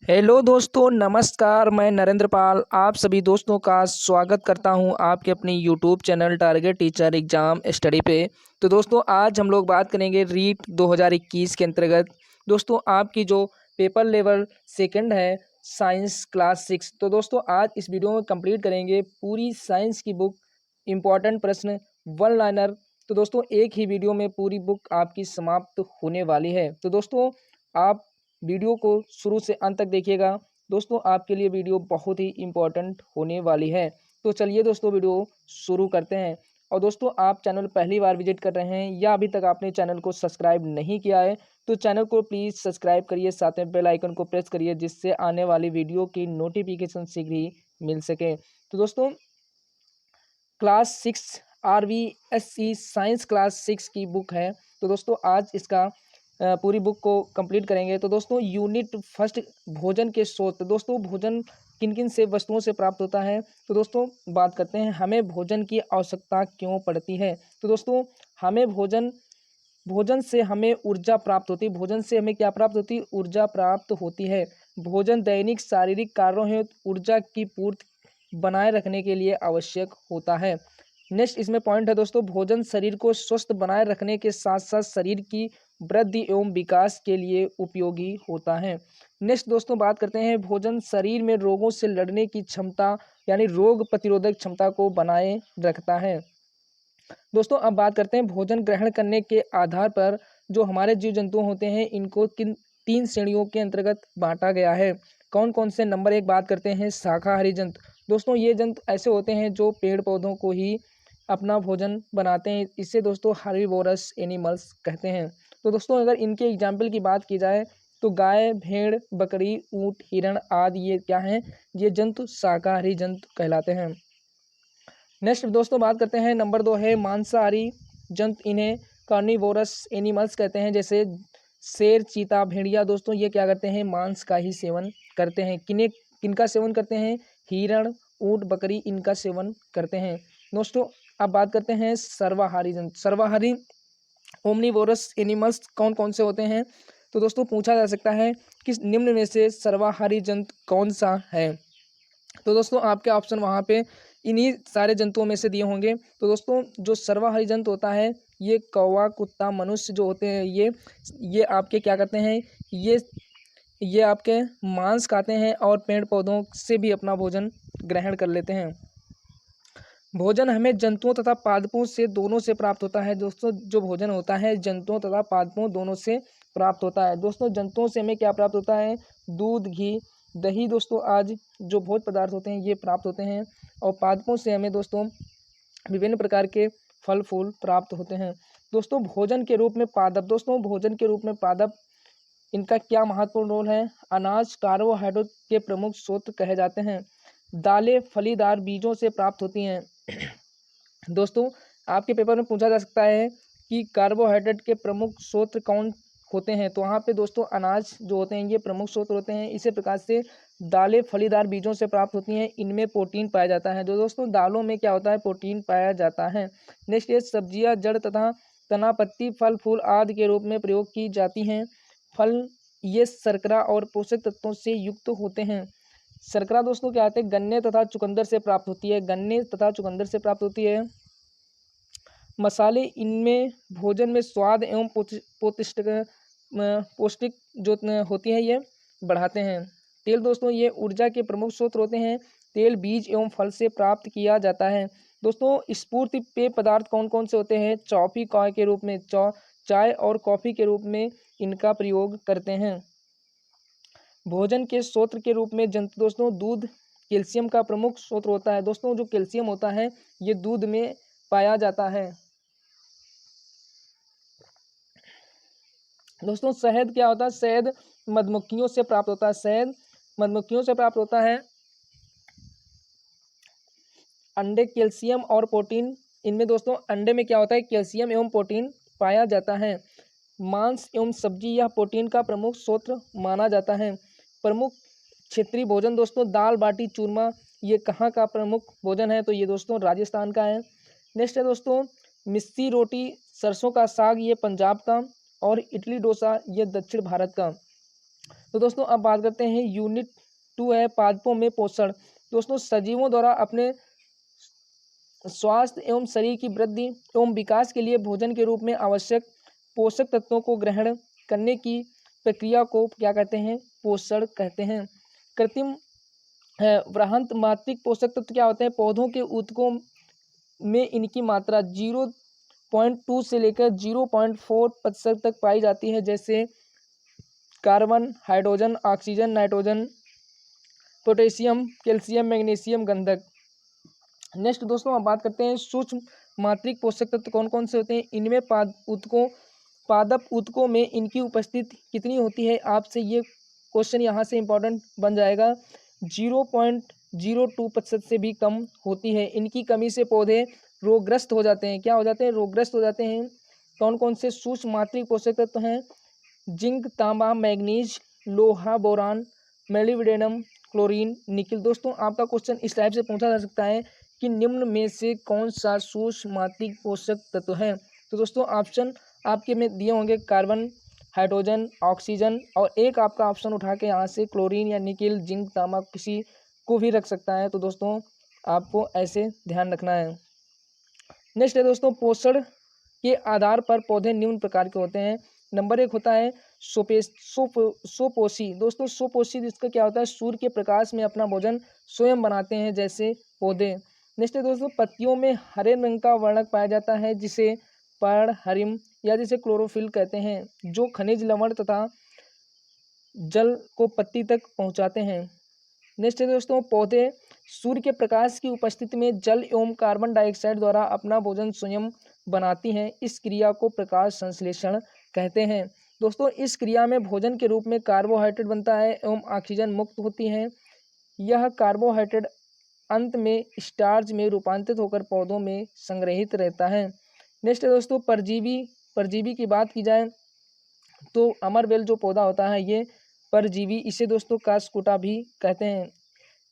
Hello दोस्तों, नमस्कार। मैं नरेंद्र पाल आप सभी दोस्तों का स्वागत करता हूं आपके अपने YouTube channel target teacher exam study पे। तो दोस्तों, आज हम लोग बात करेंगे रीट 2021 के अंतर्गत दोस्तों आपकी जो पेपर लेवल सेकंड है साइंस क्लास 6। तो दोस्तों, आज इस वीडियो में कंप्लीट करेंगे पूरी साइंस की बुक, इम्पॉर्टेंट प्रश्न, वन लाइनर। तो दोस्तों, एक ही वीडियो में पूरी बुक आपकी समाप्त होने वाली है। तो दोस्तों, आप वीडियो को शुरू से अंत तक देखिएगा। दोस्तों, आपके लिए वीडियो बहुत ही इम्पोर्टेंट होने वाली है। तो चलिए दोस्तों, वीडियो शुरू करते हैं। और दोस्तों, आप चैनल पहली बार विजिट कर रहे हैं या अभी तक आपने चैनल को सब्सक्राइब नहीं किया है तो चैनल को प्लीज़ सब्सक्राइब करिए, साथ में बेल आइकन को प्रेस करिए जिससे आने वाली वीडियो की नोटिफिकेशन शीघ्र ही मिल सके। तो दोस्तों, क्लास 6 RVSE साइंस क्लास 6 की बुक है। तो दोस्तों, आज इसका पूरी बुक को कंप्लीट करेंगे। तो दोस्तों, यूनिट फर्स्ट, भोजन के स्रोत। दोस्तों, भोजन किन किन से वस्तुओं से प्राप्त होता है। तो दोस्तों, बात करते हैं हमें भोजन की आवश्यकता क्यों पड़ती है। तो दोस्तों, हमें भोजन भोजन से हमें ऊर्जा प्राप्त होती है। भोजन से हमें क्या प्राप्त होती है? ऊर्जा प्राप्त होती है। भोजन दैनिक शारीरिक कार्यों हेतु ऊर्जा की पूर्ति बनाए रखने के लिए आवश्यक होता है। नेक्स्ट इसमें पॉइंट है दोस्तों, भोजन शरीर को स्वस्थ बनाए रखने के साथ साथ शरीर की वृद्धि एवं विकास के लिए उपयोगी होता है। नेक्स्ट दोस्तों, बात करते हैं भोजन शरीर में रोगों से लड़ने की क्षमता यानी रोग प्रतिरोधक क्षमता को बनाए रखता है। दोस्तों, अब बात करते हैं भोजन ग्रहण करने के आधार पर जो हमारे जीव जंतु होते हैं इनको किन 3 श्रेणियों के अंतर्गत बांटा गया है। कौन कौन से? नंबर 1 बात करते हैं शाकाहारी जंतु। दोस्तों, ये जंतु ऐसे होते हैं जो पेड़ पौधों को ही अपना भोजन बनाते हैं। इसे दोस्तों हार्बीवोरस एनिमल्स कहते हैं। तो दोस्तों, अगर इनके एग्जाम्पल की बात की जाए तो गाय, भेड़, बकरी, ऊँट, हिरण आदि ये क्या हैं? ये जंतु शाकाहारी जंतु कहलाते हैं। नेक्स्ट दोस्तों, बात करते हैं नंबर 2 है मांसाहारी जंतु। इन्हें कार्निवोरस एनिमल्स कहते हैं। जैसे शेर, चीता, भेड़िया। दोस्तों, ये क्या करते हैं? मांस का ही सेवन करते हैं। किनका सेवन करते हैं? हिरण, ऊँट, बकरी इनका सेवन करते हैं। दोस्तों, अब बात करते हैं सर्वाहारी जंतु। सर्वाहारी ओमनीवोरस एनिमल्स कौन कौन से होते हैं? तो दोस्तों, पूछा जा सकता है कि निम्न में से सर्वाहारी जंतु कौन सा है। तो दोस्तों, आपके ऑप्शन वहाँ पे इन्हीं सारे जंतुओं में से दिए होंगे। तो दोस्तों, जो सर्वाहारी जंतु होता है ये कौवा, कुत्ता, मनुष्य जो होते हैं ये आपके क्या करते हैं? ये आपके मांस खाते हैं और पेड़ पौधों से भी अपना भोजन ग्रहण कर लेते हैं। भोजन हमें जंतुओं तथा पादपों से दोनों से प्राप्त होता है। दोस्तों, जो भोजन होता है जंतुओं तथा पादपों दोनों से प्राप्त होता है। दोस्तों, जंतुओं से हमें क्या प्राप्त होता है? दूध, घी, दही। दोस्तों, आज जो भोज्य पदार्थ होते हैं ये प्राप्त होते हैं। और पादपों से हमें दोस्तों विभिन्न प्रकार के फल फूल प्राप्त होते हैं। दोस्तों, भोजन के रूप में पादप। दोस्तों, भोजन के रूप में पादप इनका क्या महत्वपूर्ण रोल है? अनाज कार्बोहाइड्रेट के प्रमुख स्रोत कहे जाते हैं। दालें फलीदार बीजों से प्राप्त होती हैं। दोस्तों, आपके पेपर में पूछा जा सकता है कि कार्बोहाइड्रेट के प्रमुख स्रोत कौन होते हैं। तो वहाँ पे दोस्तों अनाज जो होते हैं ये प्रमुख स्रोत होते हैं। इसी प्रकार से दालें फलीदार बीजों से प्राप्त होती हैं। इनमें प्रोटीन पाया जाता है। जो दोस्तों दालों में क्या होता है? प्रोटीन पाया जाता है। नेक्स्ट ये सब्जियां जड़ तथा तना, पत्ती, फल फूल आदि के रूप में प्रयोग की जाती हैं। फल ये शर्करा और पोषक तत्वों से युक्त होते हैं। शर्करा दोस्तों क्या आते हैं? गन्ने तथा चुकंदर से प्राप्त होती है। गन्ने तथा चुकंदर से प्राप्त होती है। मसाले इनमें भोजन में स्वाद एवं पौष्टिक जो होती है ये बढ़ाते हैं। तेल दोस्तों ये ऊर्जा के प्रमुख स्रोत होते हैं। तेल बीज एवं फल से प्राप्त किया जाता है। दोस्तों, स्फूर्ति पेय पदार्थ कौन कौन से होते हैं? कॉफी के रूप में चाय और कॉफ़ी के रूप में इनका प्रयोग करते हैं। भोजन के स्रोत के रूप में जंतु दोस्तों दूध कैल्शियम का प्रमुख स्रोत होता है। दोस्तों, जो कैल्शियम होता है ये दूध में पाया जाता है। दोस्तों, शहद क्या होता है? शहद मधुमक्खियों से प्राप्त होता है। शहद मधुमक्खियों से प्राप्त होता है। अंडे कैल्शियम और प्रोटीन। इनमें दोस्तों अंडे में क्या होता है? कैल्शियम एवं प्रोटीन पाया जाता है। मांस एवं सब्जी यह प्रोटीन का प्रमुख स्रोत माना जाता है। प्रमुख क्षेत्रीय भोजन दोस्तों दाल बाटी चूरमा ये कहाँ का प्रमुख भोजन है? तो ये दोस्तों राजस्थान का है। नेक्स्ट है दोस्तों मिस्सी रोटी सरसों का साग ये पंजाब का। और इडली डोसा ये दक्षिण भारत का। तो दोस्तों अब बात करते हैं यूनिट 2 है पादपों में पोषण। दोस्तों सजीवों द्वारा अपने स्वास्थ्य एवं शरीर की वृद्धि एवं विकास के लिए भोजन के रूप में आवश्यक पोषक तत्वों को ग्रहण करने की प्रक्रिया को क्या कहते हैं? पोषण कहते हैं। कृत्रिम वृहत मात्रिक पोषक तत्व क्या होते हैं? पौधों के ऊतकों में इनकी मात्रा 0.2 से लेकर 0.4% तक पाई जाती है, जैसे carbon, hydrogen, oxygen, nitrogen, potassium, calcium, magnesium, गंधक। नेक्स्ट दोस्तों अब बात करते हैं सूक्ष्म मात्रिक पोषक तत्व कौन कौन से होते हैं। इनमें पादप ऊतकों में इनकी उपस्थिति कितनी होती है? आपसे ये क्वेश्चन यहाँ से इम्पोर्टेंट बन जाएगा। 0.02% से भी कम होती है। इनकी कमी से पौधे रोगग्रस्त हो जाते हैं। क्या हो जाते हैं? रोगग्रस्त हो जाते हैं। कौन कौन से सूक्ष्म मात्रिक पोषक तत्व हैं? जिंक, तांबा, मैग्नीज, लोहा, बोरान, मेलिविडेनम, क्लोरीन, निकिल। दोस्तों आपका क्वेश्चन इस टाइप से पूछा जा सकता है कि निम्न में से कौन सा सूक्ष्म मात्रिक पोषक तत्व है? तो दोस्तों ऑप्शन आपके में दिए होंगे कार्बन, हाइड्रोजन, ऑक्सीजन, और एक आपका ऑप्शन उठा के यहाँ से क्लोरीन या निकिल, जिंक, तांबा किसी को भी रख सकता है। तो दोस्तों आपको ऐसे ध्यान रखना है। नेक्स्ट है दोस्तों पोषण के आधार पर पौधे निम्न प्रकार के होते हैं। नंबर 1 होता है सोपोषी। दोस्तों सोपोषी इसका क्या होता है? सूर्य के प्रकाश में अपना भोजन स्वयं बनाते हैं, जैसे पौधे। नेक्स्ट है दोस्तों पत्तियों में हरे रंग का वर्णक पाया जाता है, जिसे पर्णहरिम या जिसे क्लोरोफिल कहते हैं, जो खनिज, लवण तथा जल को पत्ती तक पहुंचाते हैं। नेक्स्ट है दोस्तों पौधे सूर्य के प्रकाश की उपस्थिति में जल एवं कार्बन डाइऑक्साइड द्वारा अपना भोजन स्वयं बनाती हैं। इस क्रिया को प्रकाश संश्लेषण कहते हैं। दोस्तों इस क्रिया में भोजन के रूप में कार्बोहाइड्रेट बनता है एवं ऑक्सीजन मुक्त होती है। यह कार्बोहाइड्रेट अंत में स्टार्च में रूपांतरित होकर पौधों में संग्रहित रहता है। नेक्स्ट है दोस्तों परजीवी की बात की जाए तो अमरबेल जो पौधा होता है ये परजीवी, इसे दोस्तों कास्कुटा भी कहते हैं।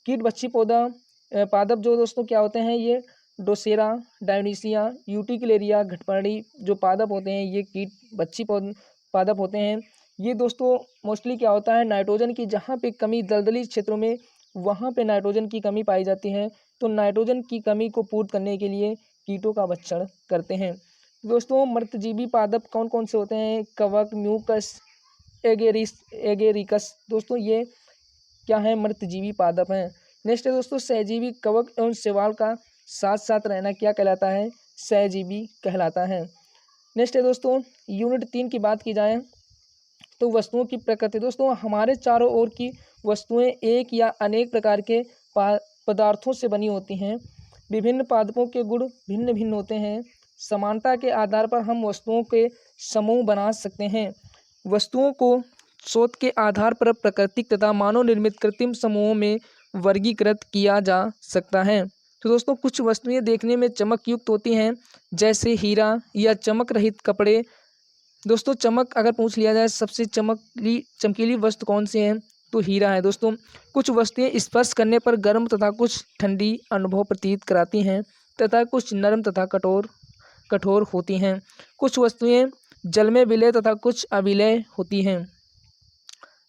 कीट बच्ची पादप जो दोस्तों क्या होते हैं? ये डोसेरा, डायोनीसिया, यूटिकुलेरिया, घटपर्णी जो पादप होते हैं ये कीट बच्ची पादप होते हैं। ये दोस्तों मोस्टली क्या होता है? नाइट्रोजन की जहाँ पे कमी दलदली क्षेत्रों में वहाँ पे नाइट्रोजन की कमी पाई जाती है, तो नाइट्रोजन की कमी को पूर्ण करने के लिए कीटों का भक्षण करते हैं। दोस्तों मृतजीवी पादप कौन कौन से होते हैं? कवक, म्यूकस, एगेरिकस। दोस्तों ये क्या है? मृतजीवी पादप हैं। नेक्स्ट है दोस्तों सहजीवी कवक एवं शैवाल का साथ साथ रहना क्या कहलाता है? सहजीवी कहलाता है। नेक्स्ट है दोस्तों यूनिट 3 की बात की जाए तो वस्तुओं की प्रकृति। दोस्तों हमारे चारों ओर की वस्तुएं एक या अनेक प्रकार के पदार्थों से बनी होती हैं। विभिन्न पादपों के गुण भिन्न भिन्न होते हैं। समानता के आधार पर हम वस्तुओं के समूह बना सकते हैं। वस्तुओं को शोध के आधार पर प्राकृतिक तथा मानव निर्मित कृत्रिम समूहों में वर्गीकृत किया जा सकता है। तो दोस्तों कुछ वस्तुएं देखने में चमक युक्त होती हैं, जैसे हीरा या चमक रहित कपड़े। दोस्तों चमक अगर पूछ लिया जाए सबसे चमकीली वस्तु कौन सी है? तो हीरा है। दोस्तों कुछ वस्तुएं स्पर्श करने पर गर्म तथा कुछ ठंडी अनुभव प्रतीत कराती हैं तथा कुछ नरम तथा कठोर होती हैं। कुछ वस्तुएं जल में विलय तथा कुछ अविलय होती हैं।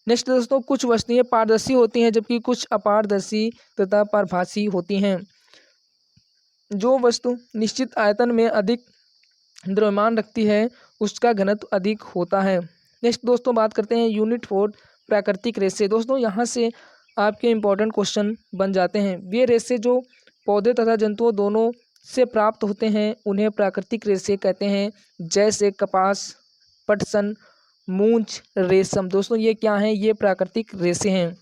नेक्स्ट दोस्तों कुछ वस्तुएं पारदर्शी होती हैं जबकि कुछ अपारदर्शी तथा पारभासी होती हैं। जो वस्तु निश्चित आयतन में अधिक द्रव्यमान रखती है उसका घनत्व अधिक होता है। नेक्स्ट दोस्तों बात करते हैं यूनिट 4 प्राकृतिक रेशे। दोस्तों यहाँ से आपके इम्पोर्टेंट क्वेश्चन बन जाते हैं। वे रेशे जो पौधे तथा जंतुओं दोनों से प्राप्त होते हैं उन्हें प्राकृतिक रेशे कहते हैं, जैसे कपास, पटसन, मूंछ, रेशम। दोस्तों ये क्या हैं? ये प्राकृतिक रेशे हैं।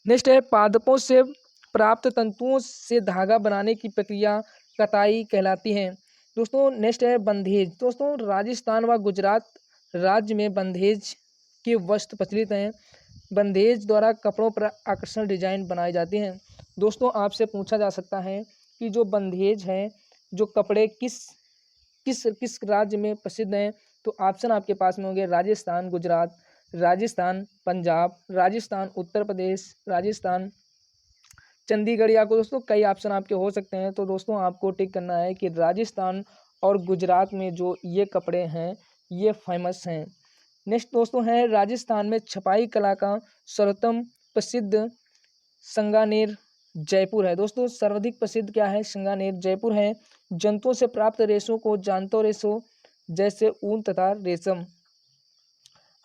नेक्स्ट है पादपों से प्राप्त तंतुओं से धागा बनाने की प्रक्रिया कताई कहलाती है। दोस्तों नेक्स्ट है बंधेज। दोस्तों राजस्थान व गुजरात राज्य में बंधेज के वस्त्र प्रचलित हैं। बंधेज द्वारा कपड़ों पर आकर्षण डिजाइन बनाए जाते हैं। दोस्तों आपसे पूछा जा सकता है कि जो बंधेज है जो कपड़े किस किस किस राज्य में प्रसिद्ध हैं? तो ऑप्शन आपके पास में होंगे राजस्थान, गुजरात, राजस्थान, पंजाब, राजस्थान, उत्तर प्रदेश, राजस्थान, चंडीगढ़, या को दोस्तों कई ऑप्शन आपके हो सकते हैं। तो दोस्तों आपको टिक करना है कि राजस्थान और गुजरात में जो ये कपड़े हैं ये फेमस हैं। नेक्स्ट दोस्तों है राजस्थान में छपाई कला का सर्वोत्तम प्रसिद्ध सांगानेर जयपुर है। दोस्तों सर्वाधिक प्रसिद्ध क्या है? सांगानेर जयपुर है। जंतुओं से प्राप्त रेशों को जानतो रेशों जैसे ऊन तथा रेशम।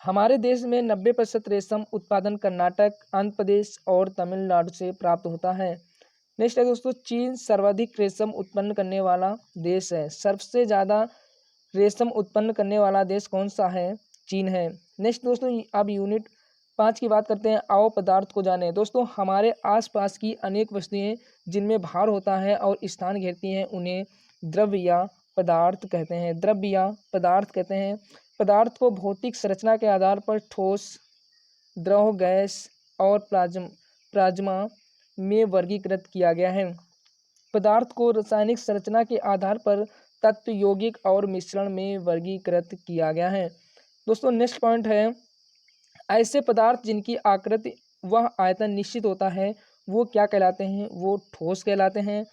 हमारे देश में 90% रेशम उत्पादन कर्नाटक, आंध्र प्रदेश और तमिलनाडु से प्राप्त होता है। नेक्स्ट है दोस्तों चीन सर्वाधिक रेशम उत्पन्न करने वाला देश है। सबसे ज़्यादा रेशम उत्पन्न करने वाला देश कौन सा है? चीन है। नेक्स्ट दोस्तों अब यूनिट 5 की बात करते हैं। आओ पदार्थ को जाने। दोस्तों हमारे आसपास की अनेक वस्तुएं जिनमें भार होता है और स्थान घेरती हैं उन्हें द्रव्य या पदार्थ कहते हैं। द्रव्य या पदार्थ कहते हैं। पदार्थ को भौतिक संरचना के आधार पर ठोस, द्रव, गैस और प्लाज्मा में वर्गीकृत किया गया है। पदार्थ को रासायनिक संरचना के आधार पर तत्व, यौगिक और मिश्रण में वर्गीकृत किया गया है। दोस्तों नेक्स्ट पॉइंट है ऐसे पदार्थ जिनकी आकृति वह आयतन निश्चित होता है वो क्या कहलाते हैं? वो ठोस कहलाते हैं।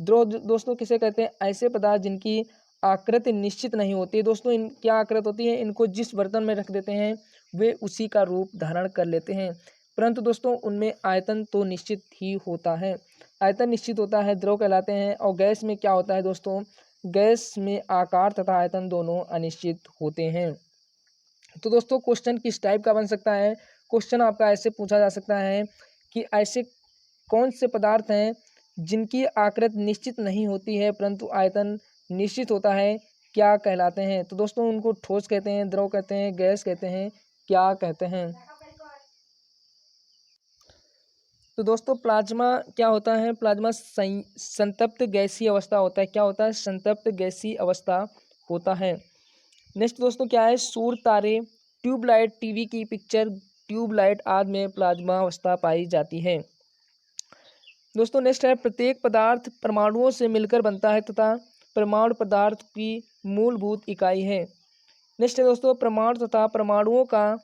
द्रव दोस्तों किसे कहते हैं? ऐसे पदार्थ जिनकी आकृति निश्चित नहीं होती। दोस्तों इन क्या आकृति होती है? इनको जिस बर्तन में रख देते हैं वे उसी का रूप धारण कर लेते हैं, परंतु दोस्तों उनमें आयतन तो निश्चित ही होता है। आयतन निश्चित होता है, द्रव कहलाते हैं। और गैस में क्या होता है दोस्तों? गैस में आकार तथा आयतन दोनों अनिश्चित होते हैं। तो दोस्तों क्वेश्चन किस टाइप का बन सकता है? क्वेश्चन आपका ऐसे पूछा जा सकता है कि ऐसे कौन से पदार्थ हैं जिनकी आकृति निश्चित नहीं होती है परंतु आयतन निश्चित होता है, क्या कहलाते हैं? तो दोस्तों उनको ठोस कहते हैं, द्रव कहते हैं, गैस कहते हैं, क्या कहते हैं? तो दोस्तों प्लाज्मा क्या होता है? प्लाज्मा संतप्त गैसीय अवस्था होता है। क्या होता है? संतप्त गैसीय अवस्था होता है। नेक्स्ट दोस्तों क्या है? सूर्य, तारे, ट्यूबलाइट, टीवी की पिक्चर, ट्यूबलाइट आदि में प्लाज्मा अवस्था पाई जाती है। दोस्तों नेक्स्ट है प्रत्येक पदार्थ परमाणुओं से मिलकर बनता है तथा परमाणु पदार्थ की मूलभूत इकाई है। नेक्स्ट है दोस्तों परमाणु तथा परमाणुओं का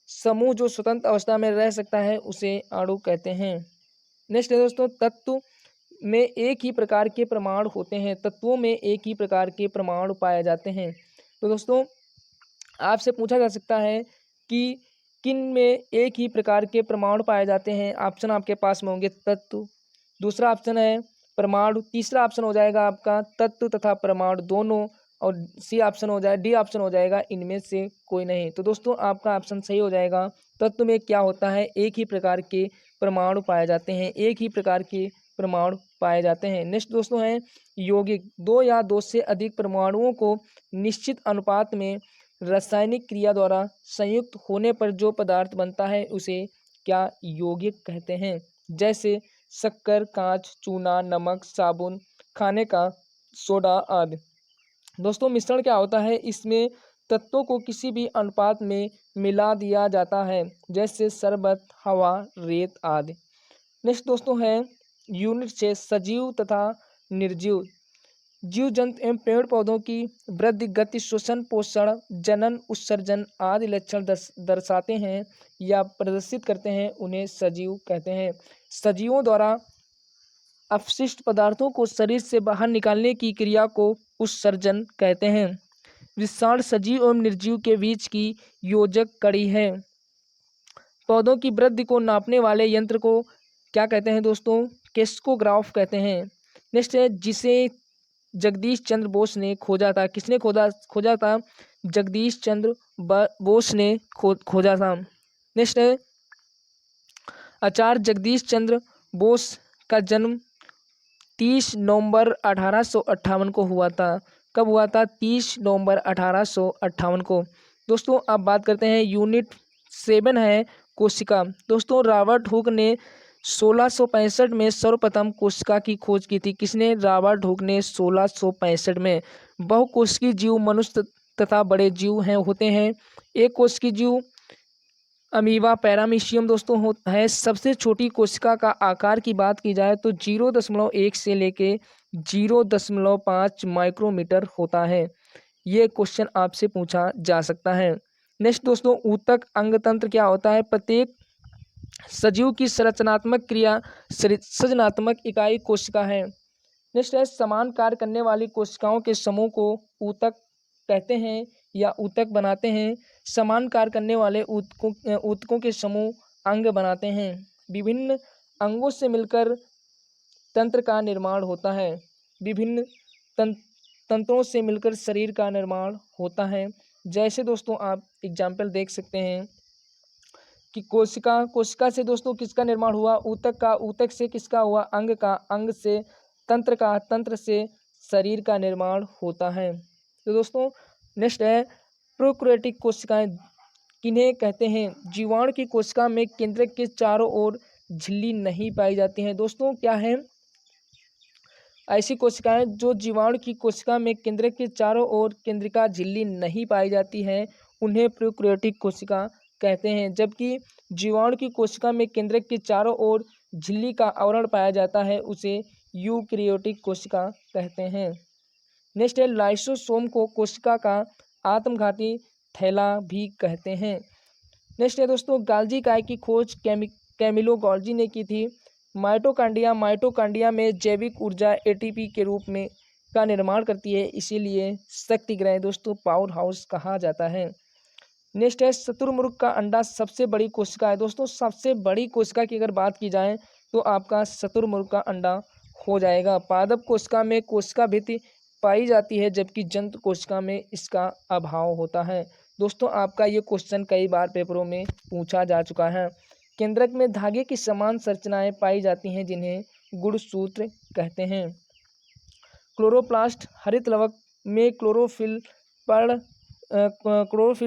समूह जो स्वतंत्र अवस्था में रह सकता है उसे अणु कहते हैं। नेक्स्ट है दोस्तों तत्व में एक ही प्रकार के परमाणु होते हैं। तत्वों में एक ही प्रकार के परमाणु पाए जाते हैं। तो दोस्तों आपसे पूछा जा सकता है कि किन में एक ही प्रकार के परमाणु पाए जाते हैं? ऑप्शन आपके पास में होंगे तत्व, दूसरा ऑप्शन है परमाणु, तीसरा ऑप्शन हो जाएगा आपका तत्व तथा परमाणु दोनों, और सी ऑप्शन हो जाए डी ऑप्शन हो जाएगा इनमें से कोई नहीं। तो दोस्तों आपका ऑप्शन सही हो जाएगा। तत्व में क्या होता है? एक ही प्रकार के परमाणु पाए जाते हैं। एक ही प्रकार के परमाणु पाए जाते हैं। नेक्स्ट दोस्तों है यौगिक। दो या दो से अधिक परमाणुओं को निश्चित अनुपात में रासायनिक क्रिया द्वारा संयुक्त होने पर जो पदार्थ बनता है उसे क्या यौगिक कहते हैं? जैसे शक्कर, कांच, चूना, नमक, साबुन, खाने का सोडा आदि। दोस्तों मिश्रण क्या होता है? इसमें तत्वों को किसी भी अनुपात में मिला दिया जाता है जैसे शरबत, हवा, रेत आदि। नेक्स्ट दोस्तों है यूनिट 6 सजीव तथा निर्जीव। जीव जंतु एवं पेड़ पौधों की वृद्धि, गति, श्वसन, पोषण, जनन, उत्सर्जन आदि लक्षण दर्शाते हैं या प्रदर्शित करते हैं उन्हें सजीव कहते हैं। सजीवों द्वारा अपशिष्ट पदार्थों को शरीर से बाहर निकालने की क्रिया को उत्सर्जन कहते हैं। विषाण सजीव एवं निर्जीव के बीच की योजक कड़ी है। पौधों की वृद्धि को नापने वाले यंत्र को क्या कहते हैं दोस्तों? क्रेस्कोग्राफ कहते हैं। नेक्स्ट है जिसे जगदीश चंद्र बोस ने खोजा था। किसने खोजा था? जगदीश चंद्र बोस ने खोजा था। नेक्स्ट है आचार्य जगदीश चंद्र बोस का जन्म 30 नवंबर 1858 को हुआ था। कब हुआ था? 30 नवंबर 1858 को। दोस्तों अब बात करते हैं यूनिट 7 है कोशिका। दोस्तों रॉबर्ट हुक ने 1665 में सर्वप्रथम कोशिका की खोज की थी। किसने? रॉबर्ट हुक ने 1665 में। बहुकोशिकीय जीव मनुष्य तथा बड़े जीव होते हैं। एक कोशिकीय जीव अमीबा पैरामीशियम दोस्तों है। सबसे छोटी कोशिका का आकार की बात की जाए तो 0.1 से लेके 0.5 माइक्रोमीटर होता है। ये क्वेश्चन आपसे पूछा जा सकता है। नेक्स्ट दोस्तों ऊतक अंगतंत्र क्या होता है? प्रत्येक सजीव की संरचनात्मक क्रिया सृजनात्मक इकाई कोशिका है। नेक्स्ट है समान कार्य करने वाली कोशिकाओं के समूह को ऊतक कहते हैं या ऊतक बनाते हैं। समान कार्य करने वाले ऊतकों के समूह अंग बनाते हैं। विभिन्न अंगों से मिलकर तंत्र का निर्माण होता है। विभिन्न तंत्रों से मिलकर शरीर का निर्माण होता है। जैसे दोस्तों आप एग्जाम्पल देख सकते हैं कि कोशिका से दोस्तों किसका निर्माण हुआ, ऊतक का, ऊतक से किसका हुआ, अंग का, अंग से तंत्र का, तंत्र से शरीर का निर्माण होता है। तो दोस्तों नेक्स्ट है प्रोकैरियोटिक कोशिकाएं किन्हें कहते हैं। जीवाणु की कोशिका में केंद्रक के चारों ओर झिल्ली नहीं पाई जाती है। दोस्तों क्या है, ऐसी कोशिकाएं जो जीवाणु की कोशिका में केंद्रक के चारों ओर केंद्रिका झिल्ली नहीं पाई जाती है उन्हें प्रोकैरियोटिक कोशिका कहते हैं। जबकि जीवाणु की कोशिका में केंद्रक के चारों ओर झिल्ली का आवरण पाया जाता है उसे यूकैरियोटिक कोशिका कहते हैं। नेक्स्ट है लाइसोसोम को कोशिका का आत्मघाती थैला भी कहते हैं। नेक्स्ट है दोस्तों गाल्जी इकाई की खोज कैमिलो गॉल्जी ने की थी। माइटोकांड्रिया में जैविक ऊर्जा एटीपी के रूप में का निर्माण करती है, इसीलिए शक्ति ग्रह दोस्तों पावर हाउस कहा जाता है। नेक्स्ट है शुतुरमुर्ग का अंडा सबसे बड़ी कोशिका है। दोस्तों सबसे बड़ी कोशिका की अगर बात की जाए तो आपका शुतुरमुर्ग का अंडा हो जाएगा। पादप कोशिका में कोशिका भित्ति पाई जाती है जबकि जंतु कोशिका में इसका अभाव होता है। दोस्तों आपका ये क्वेश्चन कई बार पेपरों में पूछा जा चुका है। केंद्रक में धागे की समान संरचनाएं पाई जाती हैं जिन्हें गुणसूत्र कहते हैं। क्लोरोप्लास्ट हरित लवक में क्लोरोफिल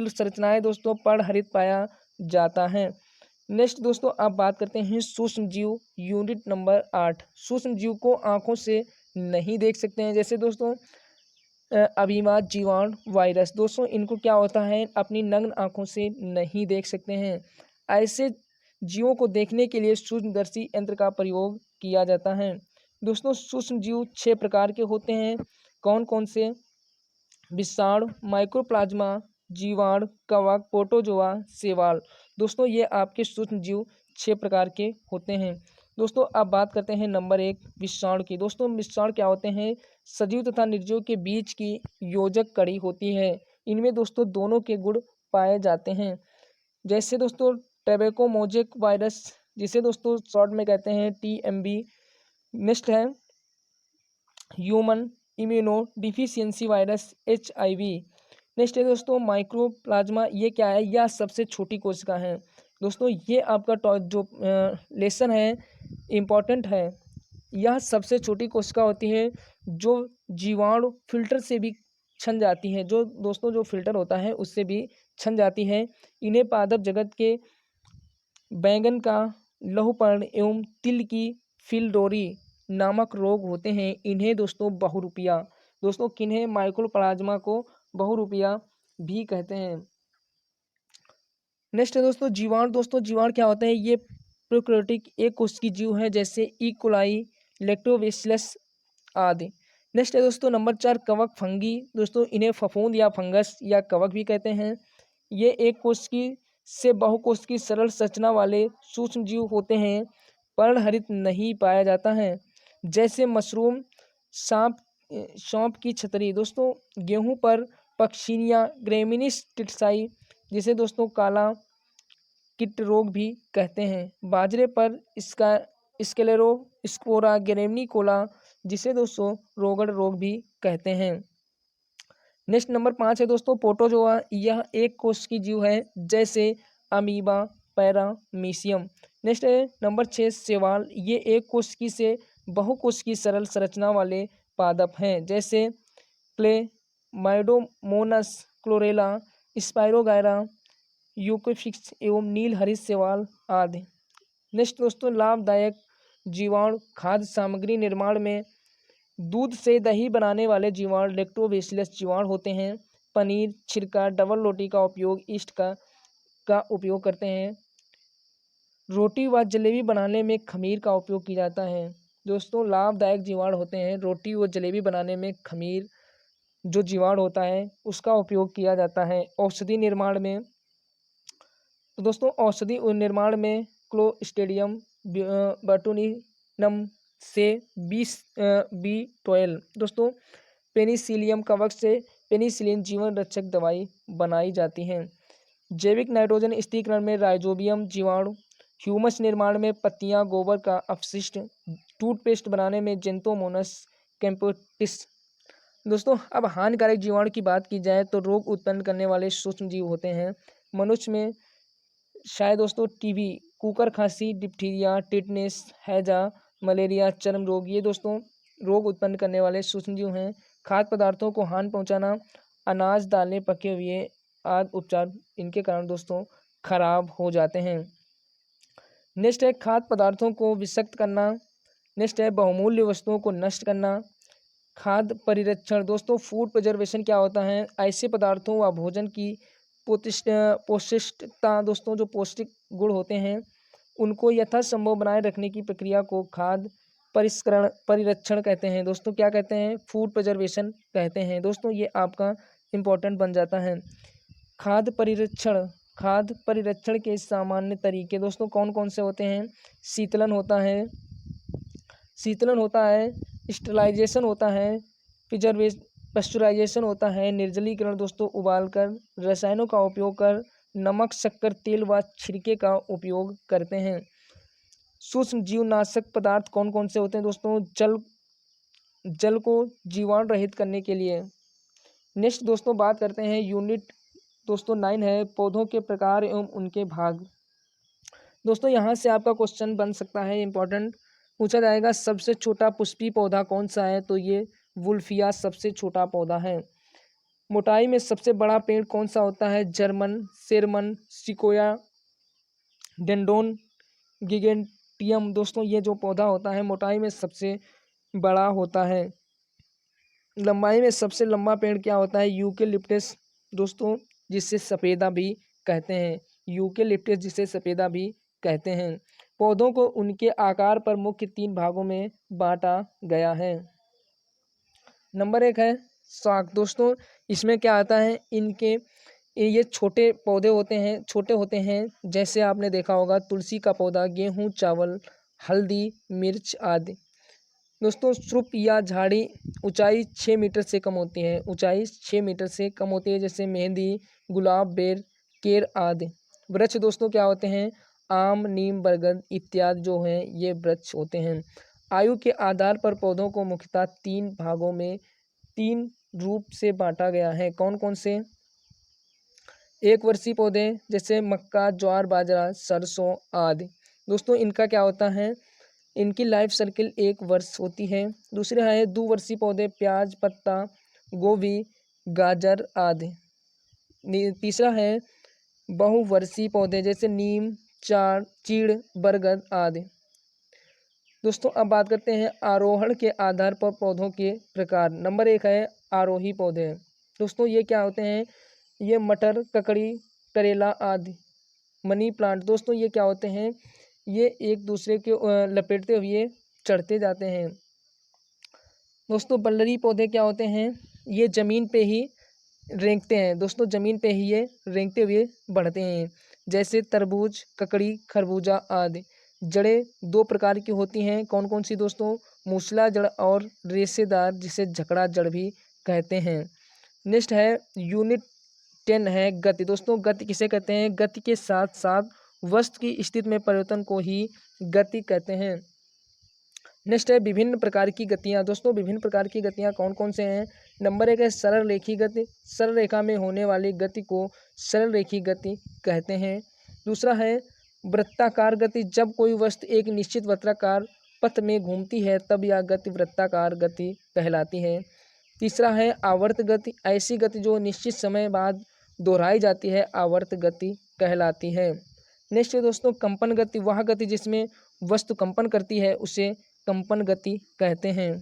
संरचनाएं दोस्तों पर्णहरित पाया जाता है। नेक्स्ट दोस्तों आप बात करते हैं सूक्ष्म जीव यूनिट नंबर 8। सूक्ष्म जीव को आंखों से नहीं देख सकते हैं, जैसे दोस्तों अभिमा, जीवाणु, वायरस। दोस्तों इनको क्या होता है, अपनी नग्न आंखों से नहीं देख सकते हैं। ऐसे जीवों को देखने के लिए सूक्ष्मदर्शी यंत्र का प्रयोग किया जाता है। दोस्तों सूक्ष्म जीव 6 प्रकार के होते हैं। कौन कौन से, विषाणु, माइक्रोप्लाज्मा, जीवाणु, कवक, प्रोटोजोआ, शैवाल। दोस्तों ये आपके सूक्ष्म जीव 6 प्रकार के होते हैं। दोस्तों अब बात करते हैं नंबर 1 विषाणु की। दोस्तों विषाणु क्या होते हैं, सजीव तथा निर्जीव के बीच की योजक कड़ी होती है। इनमें दोस्तों दोनों के गुण पाए जाते हैं। जैसे दोस्तों टैबेको मोजेक वायरस, जिसे दोस्तों शॉर्ट में कहते हैं TMB। नेक्स्ट है human immuno deficiency virus HIV। Next है दोस्तों माइक्रोप्लाज्मा। ये क्या है, यह सबसे छोटी कोशिका है। दोस्तों ये आपका जो लेसन है इम्पॉर्टेंट है। यह सबसे छोटी कोशिका होती है जो जीवाणु फिल्टर से भी छन जाती है, जो दोस्तों जो फिल्टर होता है उससे भी छन जाती है। इन्हें पादप जगत के बैंगन का लहूपर्ण एवं तिल की फिलडोरी नामक रोग होते हैं। इन्हें दोस्तों बहुरूपिया, दोस्तों किन्हें, माइक्रोप्लाज्मा को बहुरूपिया भी कहते हैं। नेक्स्ट है दोस्तों जीवाणु। दोस्तों जीवाणु क्या होते हैं, ये प्रोकैरियोटिक एक कोशिकीय जीव है जैसे कोलाई, लैक्टोबैसिलस आदि। नेक्स्ट है दोस्तों नंबर 4 कवक फंगी। दोस्तों इन्हें फफूंद या फंगस या कवक भी कहते हैं। ये एक कोशिकीय से बहुकोशिकीय सरल संरचना वाले सूक्ष्म जीव होते हैं। पर्णहरित नहीं पाया जाता है, जैसे मशरूम, सौंफ की छतरी। दोस्तों गेहूं पर पक्षियाँ ग्रेमिनिस टिटसाई, जिसे दोस्तों काला कीट रोग भी कहते हैं। बाजरे पर इसका स्क्लेरो स्पोरा ग्रेमिनिकोला, जिसे दोस्तों रोगड़ रोग भी कहते हैं। नेक्स्ट नंबर 5 है दोस्तों प्रोटोजोआ। यह एक कोशिकीय जीव है जैसे अमीबा, पैरामीशियम। नेक्स्ट है नंबर 6 शैवाल। ये एक कोशिकीय से बहुकोशिकीय सरल संरचना वाले पादप हैं जैसे क्लेमाइडोमोनास, क्लोरेला, स्पाइरोगायरा, यूकोफिक्स एवं नील हरित शैवाल आदि। नेक्स्ट दोस्तों लाभदायक जीवाणु खाद्य सामग्री निर्माण में दूध से दही बनाने वाले जीवाणु लैक्टोबैसिलस जीवाणु होते हैं। पनीर, छिलका, डबल रोटी का उपयोग ईस्ट का उपयोग करते हैं। रोटी व जलेबी बनाने में खमीर का उपयोग किया जाता है। दोस्तों लाभदायक जीवाणु होते हैं, रोटी व जलेबी बनाने में खमीर जो जीवाणु होता है उसका उपयोग किया जाता है। औषधि निर्माण में, तो दोस्तों औषधि निर्माण में क्लोस्ट्रिडियम बोटुलिनम से B12। दोस्तों पेनिसिलियम कवक से पेनिसिलिन जीवन रक्षक दवाई बनाई जाती है। जैविक नाइट्रोजन स्थिरीकरण में राइजोबियम जीवाणु, ह्यूमस निर्माण में पत्तियां, गोबर का अपशिष्ट, टूथपेस्ट बनाने में जेंतोमोनस कैम्पोटिस। दोस्तों अब हानिकारक जीवाणु की बात की जाए तो रोग उत्पन्न करने वाले सूक्ष्म जीव होते हैं। मनुष्य में शायद दोस्तों टीबी, कुकर खांसी, डिप्थीरिया, टिटनेस, हैजा, मलेरिया, चर्म रोग, ये दोस्तों रोग उत्पन्न करने वाले सूक्ष्म जीव हैं। खाद्य पदार्थों को हानि पहुंचाना, अनाज, दालें, पके हुए आदि उपचार इनके कारण दोस्तों खराब हो जाते हैं। नेक्स्ट है खाद्य पदार्थों को विषाक्त करना। नेक्स्ट है बहुमूल्य वस्तुओं को नष्ट करना। खाद्य परिरक्षण, दोस्तों फूड प्रिजर्वेशन क्या होता है? ऐसे पदार्थों व भोजन की पौष्टिकता, दोस्तों जो पौष्टिक गुण होते हैं उनको यथासंभव बनाए रखने की प्रक्रिया को खाद्य परिष्करण परिरक्षण कहते हैं। दोस्तों क्या कहते हैं? फूड प्रिजर्वेशन कहते हैं। दोस्तों ये आपका इम्पोर्टेंट बन जाता है। खाद्य परिरक्षण, खाद्य परिरक्षण के सामान्य तरीके दोस्तों कौन कौन से होते हैं? शीतलन होता है, स्टरलाइजेशन होता है, पास्चुराइजेशन होता है, निर्जलीकरण दोस्तों उबालकर, रसायनों का उपयोग कर, नमक, शक्कर, तेल व छिड़के का उपयोग करते हैं। सूक्ष्म जीवनाशक पदार्थ कौन कौन से होते हैं दोस्तों? जल को जीवाणु रहित करने के लिए। नेक्स्ट दोस्तों बात करते हैं यूनिट दोस्तों 9 है पौधों के प्रकार एवं उनके भाग। दोस्तों यहाँ से आपका क्वेश्चन बन सकता है, इंपॉर्टेंट पूछा जाएगा, सबसे छोटा पुष्पीय पौधा कौन सा है? तो ये वुल्फिया सबसे छोटा पौधा है। मोटाई में सबसे बड़ा पेड़ कौन सा होता है? German, Sherman, sequoia, dendron, giganteum. दोस्तों ये जो पौधा होता है मोटाई में सबसे बड़ा होता है। लंबाई में सबसे लंबा पेड़ क्या होता है? यूकेलिप्टस दोस्तों, जिसे सफेदा भी कहते हैं। यूकेलिप्टस जिसे सफेदा भी कहते हैं। पौधों को उनके आकार पर मुख्य 3 भागों में बांटा गया है। नंबर 1 है शाख। दोस्तों इसमें क्या आता है? इनके ये छोटे पौधे होते हैं, छोटे होते हैं, जैसे आपने देखा होगा तुलसी का पौधा, गेहूं, चावल, हल्दी, मिर्च आदि। दोस्तों श्रुप या झाड़ी ऊंचाई 6 मीटर से कम होती है, ऊंचाई 6 मीटर से कम होती है, जैसे मेहंदी, गुलाब, बेर, केर आदि। वृक्ष दोस्तों क्या होते हैं? आम, नीम, बरगद इत्यादि जो हैं ये वृक्ष होते हैं। आयु के आधार पर पौधों को मुख्यतः 3 भागों में 3 रूप से बांटा गया है। कौन कौन से? 1 वर्षीय पौधे जैसे मक्का, ज्वार, बाजरा, सरसों आदि। दोस्तों इनका क्या होता है? इनकी लाइफ सर्किल 1 वर्ष होती है। दूसरा है 2 वर्षीय पौधे, प्याज, पत्ता गोभी, गाजर आदि। तीसरा है बहुवर्षीय पौधे जैसे नीम, चीड़, बरगद आदि। दोस्तों अब बात करते हैं आरोहण के आधार पर पौधों के प्रकार। नंबर 1 है आरोही पौधे। दोस्तों ये क्या होते हैं? ये मटर, ककड़ी, करेला आदि। मनी प्लांट दोस्तों ये क्या होते हैं? ये एक दूसरे के लपेटते हुए चढ़ते जाते हैं। दोस्तों बल्लरी पौधे क्या होते हैं? ये ज़मीन पे ही रेंगते हैं। दोस्तों ज़मीन पे ही ये रेंगते हुए बढ़ते हैं, जैसे तरबूज, ककड़ी, खरबूजा आदि। जड़ें 2 प्रकार की होती हैं। कौन कौन सी दोस्तों? मूसला जड़ और रेशेदार, जिसे झकड़ा जड़ भी कहते हैं। नेक्स्ट है यूनिट 10 है गति। दोस्तों गति किसे कहते हैं? गति के साथ साथ वस्तु की स्थिति में परिवर्तन को ही गति कहते हैं। नेक्स्ट है विभिन्न प्रकार की गतियाँ। दोस्तों विभिन्न प्रकार की गतियाँ कौन कौन से हैं? नंबर 1 है सरल रेखी गति। सरल रेखा में होने वाली गति को सरल रेखी गति कहते हैं। दूसरा है वृत्ताकार गति। जब कोई वस्तु एक निश्चित वृत्ताकार पथ में घूमती है तब यह गति वृत्ताकार गति कहलाती है। तीसरा है आवर्त गति। ऐसी गति जो निश्चित समय बाद दोहराई जाती है आवर्त गति कहलाती है। नेक्स्ट है दोस्तों कंपन गति। वह गति जिसमें वस्तु कंपन करती है उसे कंपन गति कहते हैं।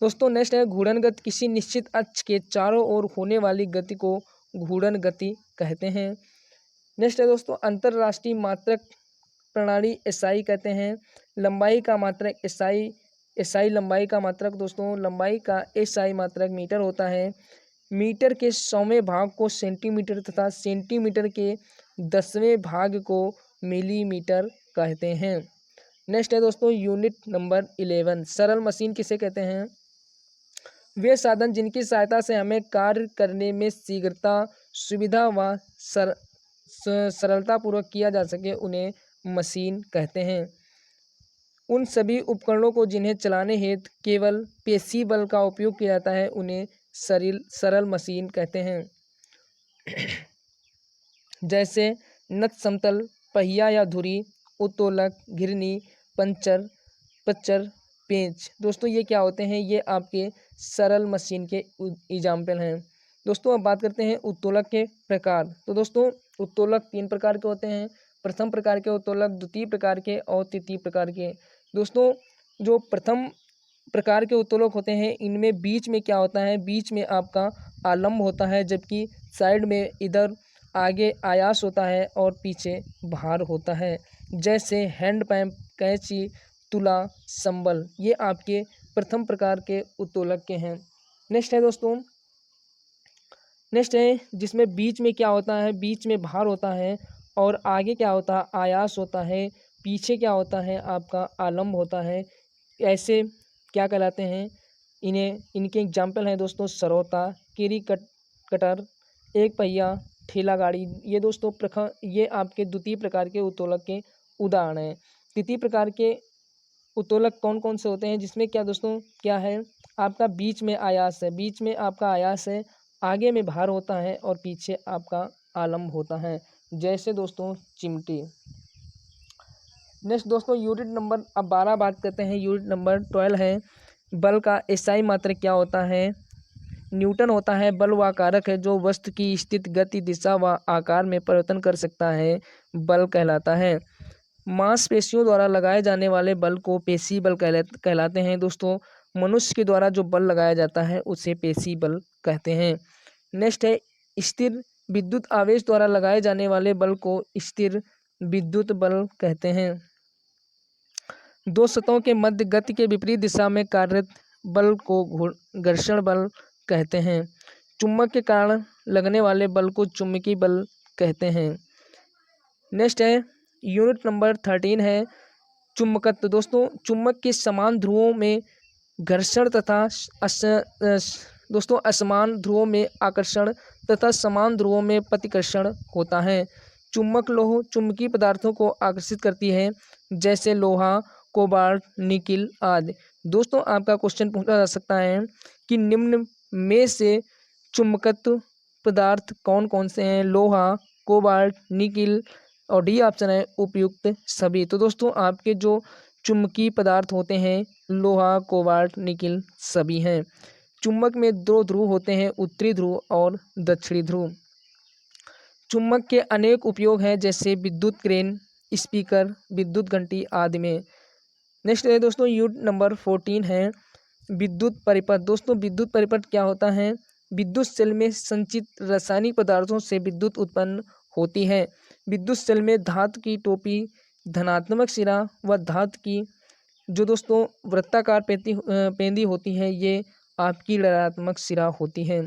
दोस्तों नेक्स्ट है घूर्णन गति। किसी निश्चित अक्ष के चारों ओर होने वाली गति को घूर्णन गति कहते हैं। नेक्स्ट है दोस्तों अंतरराष्ट्रीय मात्रक प्रणाली एसआई कहते हैं। लंबाई का मात्रक एसआई लंबाई का मात्रक दोस्तों लंबाई का एसआई मात्रक मीटर होता है। मीटर के 100वें भाग को सेंटीमीटर तथा सेंटीमीटर के 10वें भाग को मिलीमीटर कहते हैं। नेक्स्ट है दोस्तों यूनिट नंबर 11 सरल मशीन किसे कहते हैं? वे साधन जिनकी सहायता से हमें कार्य करने में शीघ्रता, सुविधा व सरलतापूर्वक किया जा सके उन्हें मशीन कहते हैं। उन सभी उपकरणों को जिन्हें चलाने हेतु केवल पेशी बल का उपयोग किया जाता है उन्हें सरल मशीन कहते हैं। जैसे नट समतल, पहिया या धुरी, उत्तोलक, घिरनी, पच्चर, पेंच। दोस्तों ये क्या होते हैं? ये आपके सरल मशीन के एग्जाम्पल हैं। दोस्तों अब बात करते हैं उत्तोलक के प्रकार। तो दोस्तों उत्तोलक 3 प्रकार के होते हैं। प्रथम प्रकार के उत्तोलक, द्वितीय प्रकार के और तृतीय प्रकार के। दोस्तों जो प्रथम प्रकार के उत्तोलक होते हैं इनमें बीच में क्या होता है? बीच में आपका आलम्ब होता है, जबकि साइड में इधर आगे आयास होता है और पीछे भार होता है। जैसे हैंड पंप, कैंची, तुला, संबल, ये आपके प्रथम प्रकार के उत्तोलक के हैं। नेक्स्ट है जिसमें बीच में क्या होता है? बीच में भार होता है और आगे क्या होता है? आयास होता है। पीछे क्या होता है? आपका आलम्ब होता है। ऐसे क्या कहलाते हैं? इनके एग्जाम्पल हैं दोस्तों सरौता, केरी कटर, एक पहिया, ठेला गाड़ी। ये दोस्तों ये आपके द्वितीय प्रकार के उत्तोलक के उदाहरण हैं। तृतीय प्रकार के उत्तोलक कौन कौन से होते हैं? जिसमें क्या दोस्तों क्या है? आपका बीच में आयास है, बीच में आपका आयास है, आगे में भार होता है और पीछे आपका आलम्ब होता है। जैसे दोस्तों चिमटी। नेक्स्ट दोस्तों यूनिट नंबर अब 12 बात करते हैं। यूनिट नंबर 12 है बल का एसआई मात्रक क्या होता है? न्यूटन होता है। बल वह कारक है जो वस्तु की स्थिति, गति, दिशा व आकार में परिवर्तन कर सकता है, बल कहलाता है। मांसपेशियों द्वारा लगाए जाने वाले बल को पेशी बल कहलाते हैं। दोस्तों मनुष्य के द्वारा जो बल लगाया जाता है उसे पेशी बल कहते हैं। नेक्स्ट है स्थिर विद्युत आवेश द्वारा लगाए जाने वाले बल को स्थिर विद्युत बल कहते हैं। दो सतहों के मध्य गति के विपरीत दिशा में कार्यरत बल को घर्षण बल कहते हैं। चुंबक के कारण लगने वाले बल को चुंबकीय बल कहते हैं। नेक्स्ट है यूनिट नंबर 13 है चुंबकत्व। दोस्तों चुंबक के समान ध्रुवों में घर्षण तथा दोस्तों असमान ध्रुवों में आकर्षण तथा समान ध्रुवों में प्रतिकर्षण होता है। चुंबक लौह चुंबकीय पदार्थों को आकर्षित करती है, जैसे लोहा, कोबाल्ट, निकिल आदि। दोस्तों आपका क्वेश्चन पूछा जा सकता है कि निम्न में से चुंबकत्व पदार्थ कौन कौन से हैं? लोहा, कोबाल्ट, निकिल और डी ऑप्शन है उपयुक्त सभी। तो दोस्तों आपके जो चुंबकीय पदार्थ होते हैं लोहा, कोबाल्ट, निकिल सभी हैं। चुंबक में 2 ध्रुव होते हैं, उत्तरी ध्रुव और दक्षिणी ध्रुव। चुंबक के अनेक उपयोग हैं, जैसे विद्युत क्रेन, स्पीकर, विद्युत घंटी आदि में। नेक्स्ट है दोस्तों यूनिट नंबर 14 है विद्युत परिपथ। दोस्तों विद्युत परिपथ क्या होता है? विद्युत सेल में संचित रासायनिक पदार्थों से विद्युत उत्पन्न होती है। विद्युत सेल में धातु की टोपी, धनात्मक सिरा व धातु की जो दोस्तों वृत्ताकार पेंदी होती है, ये आपकी ऋणात्मक सिरा होती है।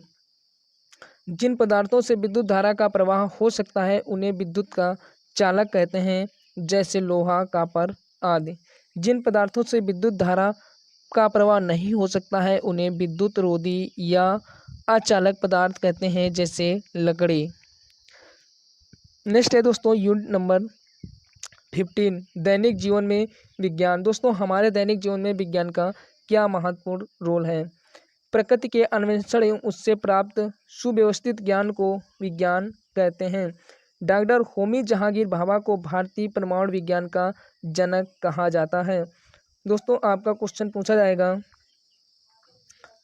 जिन पदार्थों से विद्युत धारा का प्रवाह हो सकता है उन्हें विद्युत का चालक कहते हैं, जैसे लोहा, कॉपर आदि। जिन पदार्थों से विद्युत धारा का प्रवाह नहीं हो सकता है उन्हें विद्युत रोधी या अचालक पदार्थ कहते हैं, जैसे लकड़ी। नेक्स्ट है दोस्तों यूनिट नंबर 15 दैनिक जीवन में विज्ञान। दोस्तों हमारे दैनिक जीवन में विज्ञान का क्या महत्वपूर्ण रोल है? प्रकृति के अन्वेषण एवं उससे प्राप्त सुव्यवस्थित ज्ञान को विज्ञान कहते हैं। डॉक्टर होमी जहांगीर भाभा को भारतीय परमाणु विज्ञान का जनक कहा जाता है। दोस्तों आपका क्वेश्चन पूछा जाएगा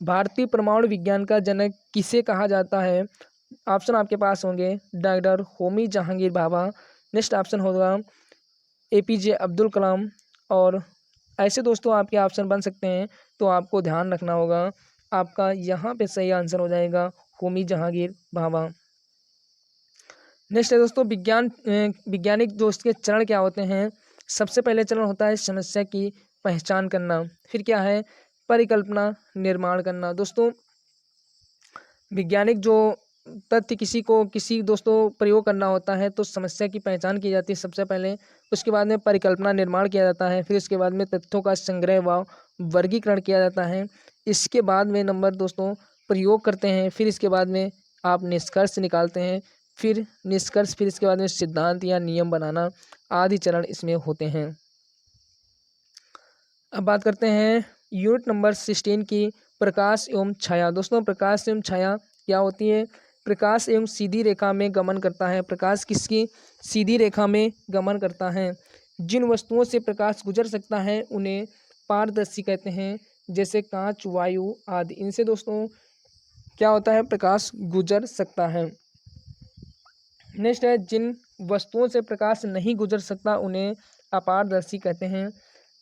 भारतीय परमाणु विज्ञान का जनक किसे कहा जाता है? ऑप्शन आपके पास होंगे doctor Homi Jahangir Bhabha, next option होगा एपीजे अब्दुल कलाम, और ऐसे दोस्तों आपके ऑप्शन बन सकते हैं, तो आपको ध्यान रखना होगा। आपका यहाँ पे सही आंसर हो जाएगा होमी जहांगीर भाभा। नेक्स्ट है दोस्तों वैज्ञानिक जो इसके चरण क्या होते हैं? सबसे पहले चरण होता है समस्या की पहचान करना, फिर क्या है परिकल्पना निर्माण करना। दोस्तों वैज्ञानिक जो तथ्य किसी दोस्तों प्रयोग करना होता है तो समस्या की पहचान की जाती है सबसे पहले, उसके बाद में परिकल्पना निर्माण किया जाता है, फिर उसके बाद में तथ्यों का संग्रह व वर्गीकरण किया जाता है, इसके बाद में नंबर दोस्तों प्रयोग करते हैं, फिर इसके बाद में आप निष्कर्ष निकालते हैं, फिर निष्कर्ष, फिर इसके बाद में सिद्धांत या नियम बनाना आदि चरण इसमें होते हैं। अब बात करते हैं यूनिट नंबर 16 की, प्रकाश एवं छाया। दोस्तों प्रकाश एवं छाया क्या होती है? प्रकाश एवं सीधी रेखा में गमन करता है। प्रकाश किसकी सीधी रेखा में गमन करता है? जिन वस्तुओं से प्रकाश गुजर सकता है उन्हें पारदर्शी कहते हैं, जैसे कांच, वायु आदि। इनसे दोस्तों क्या होता है? प्रकाश गुजर सकता है। नेक्स्ट है, जिन वस्तुओं से प्रकाश नहीं गुजर सकता उन्हें अपारदर्शी कहते हैं।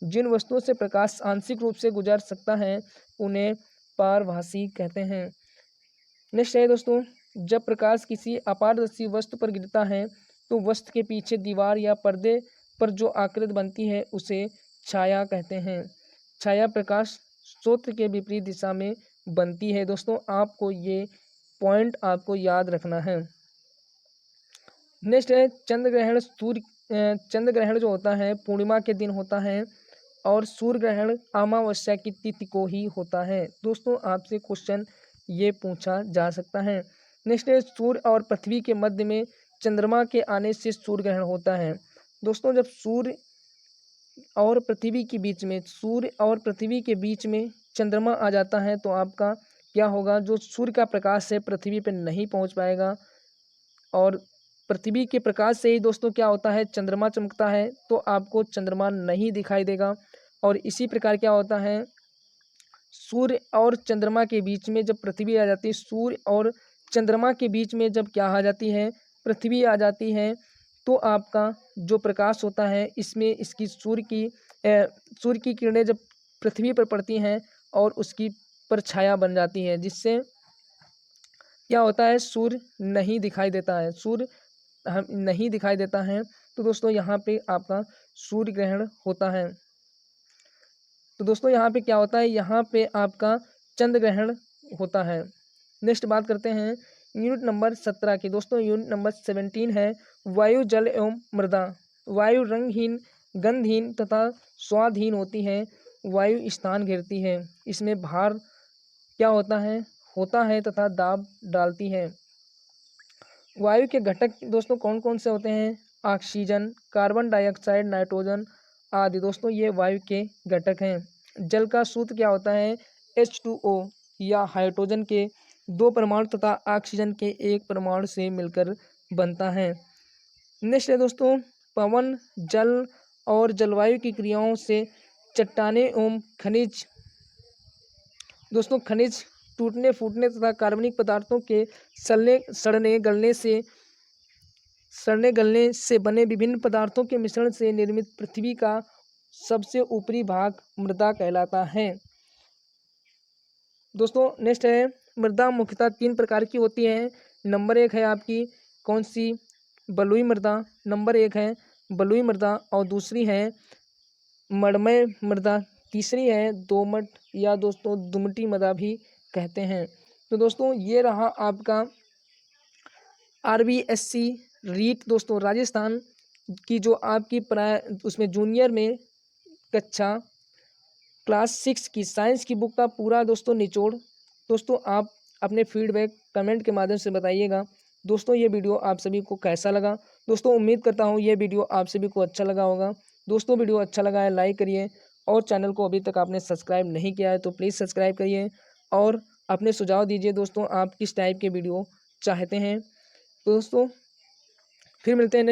जिन वस्तुओं से प्रकाश आंशिक रूप से गुजर सकता है उन्हें पारभासी कहते हैं। नेक्स्ट है दोस्तों, जब प्रकाश किसी अपारदर्शी वस्तु पर गिरता है तो वस्तु के पीछे दीवार या पर्दे पर जो आकृति बनती है उसे छाया कहते हैं। छाया प्रकाश स्रोत के विपरीत दिशा में बनती है। दोस्तों आपको ये पॉइंट आपको याद रखना है। नेक्स्ट है, चंद्र ग्रहण। चंद्र ग्रहण जो होता है पूर्णिमा के दिन होता है और सूर्य ग्रहण अमावस्या की तिथि को ही होता है। दोस्तों आपसे क्वेश्चन ये पूछा जा सकता है। नेक्स्ट है, सूर्य और पृथ्वी के मध्य में चंद्रमा के आने से सूर्य ग्रहण होता है। दोस्तों जब सूर्य और पृथ्वी के बीच में चंद्रमा आ जाता है तो आपका क्या होगा? जो सूर्य का प्रकाश है पृथ्वी पर नहीं पहुंच पाएगा और पृथ्वी के प्रकाश से ही दोस्तों क्या होता है? चंद्रमा चमकता है, तो आपको चंद्रमा नहीं दिखाई देगा। और इसी प्रकार क्या होता है? सूर्य और चंद्रमा के बीच में जब पृथ्वी आ जाती है, सूर्य और चंद्रमा के बीच में जब क्या आ जाती है? पृथ्वी आ जाती है, तो आपका जो प्रकाश होता है इसमें इसकी सूर्य की किरणें जब पृथ्वी पर पड़ती हैं और उसकी परछाया बन जाती है, जिससे क्या होता है? सूर्य नहीं दिखाई देता है। सूर्य नहीं दिखाई देता है, तो दोस्तों यहाँ पे आपका सूर्य ग्रहण होता है। तो दोस्तों यहाँ पे क्या होता है? यहाँ पे आपका चंद्र ग्रहण होता है। नेक्स्ट बात करते हैं यूनिट नंबर 17 की। दोस्तों यूनिट नंबर 17 है वायु, जल एवं मृदा। वायु रंगहीन, गंधहीन तथा स्वादहीन होती है। वायु स्थान घेरती है, इसमें भार क्या होता है तथा दाब डालती है। वायु के घटक दोस्तों कौन कौन से होते हैं? ऑक्सीजन, कार्बन डाइऑक्साइड, नाइट्रोजन आदि। दोस्तों ये वायु के घटक हैं। जल का सूत्र क्या होता है? H2O या हाइड्रोजन के 2 परमाणु तथा ऑक्सीजन के 1 परमाणु से मिलकर बनता है। नेक्स्ट है दोस्तों, पवन, जल और जलवायु की क्रियाओं से चट्टानें एवं खनिज। दोस्तों खनिज टूटने, फूटने तथा कार्बनिक पदार्थों के सड़ने गलने से बने विभिन्न पदार्थों के मिश्रण से निर्मित पृथ्वी का सबसे ऊपरी भाग मृदा कहलाता है। दोस्तों नेक्स्ट है, मृदा मुख्यतः 3 प्रकार की होती है। नंबर 1 है आपकी कौन सी? बलुई मृदा। नंबर 1 है बलुई मृदा और दूसरी है मड़मय मृदा। तीसरी है दोमट या दोस्तों दुमटी मृदा भी कहते हैं। तो दोस्तों ये रहा आपका RBSC रीट दोस्तों राजस्थान की, जो आपकी उसमें जूनियर में कक्षा क्लास 6 की साइंस की बुक का पूरा दोस्तों निचोड़। दोस्तों आप अपने फीडबैक कमेंट के माध्यम से बताइएगा। दोस्तों ये वीडियो आप सभी को कैसा लगा? दोस्तों उम्मीद करता हूँ ये वीडियो आप सभी को अच्छा लगा होगा। दोस्तों वीडियो अच्छा लगा है लाइक करिए और चैनल को अभी तक आपने सब्सक्राइब नहीं किया है तो प्लीज़ सब्सक्राइब करिए और अपने सुझाव दीजिए दोस्तों आप किस टाइप के वीडियो चाहते हैं। तो दोस्तों फिर मिलते हैं।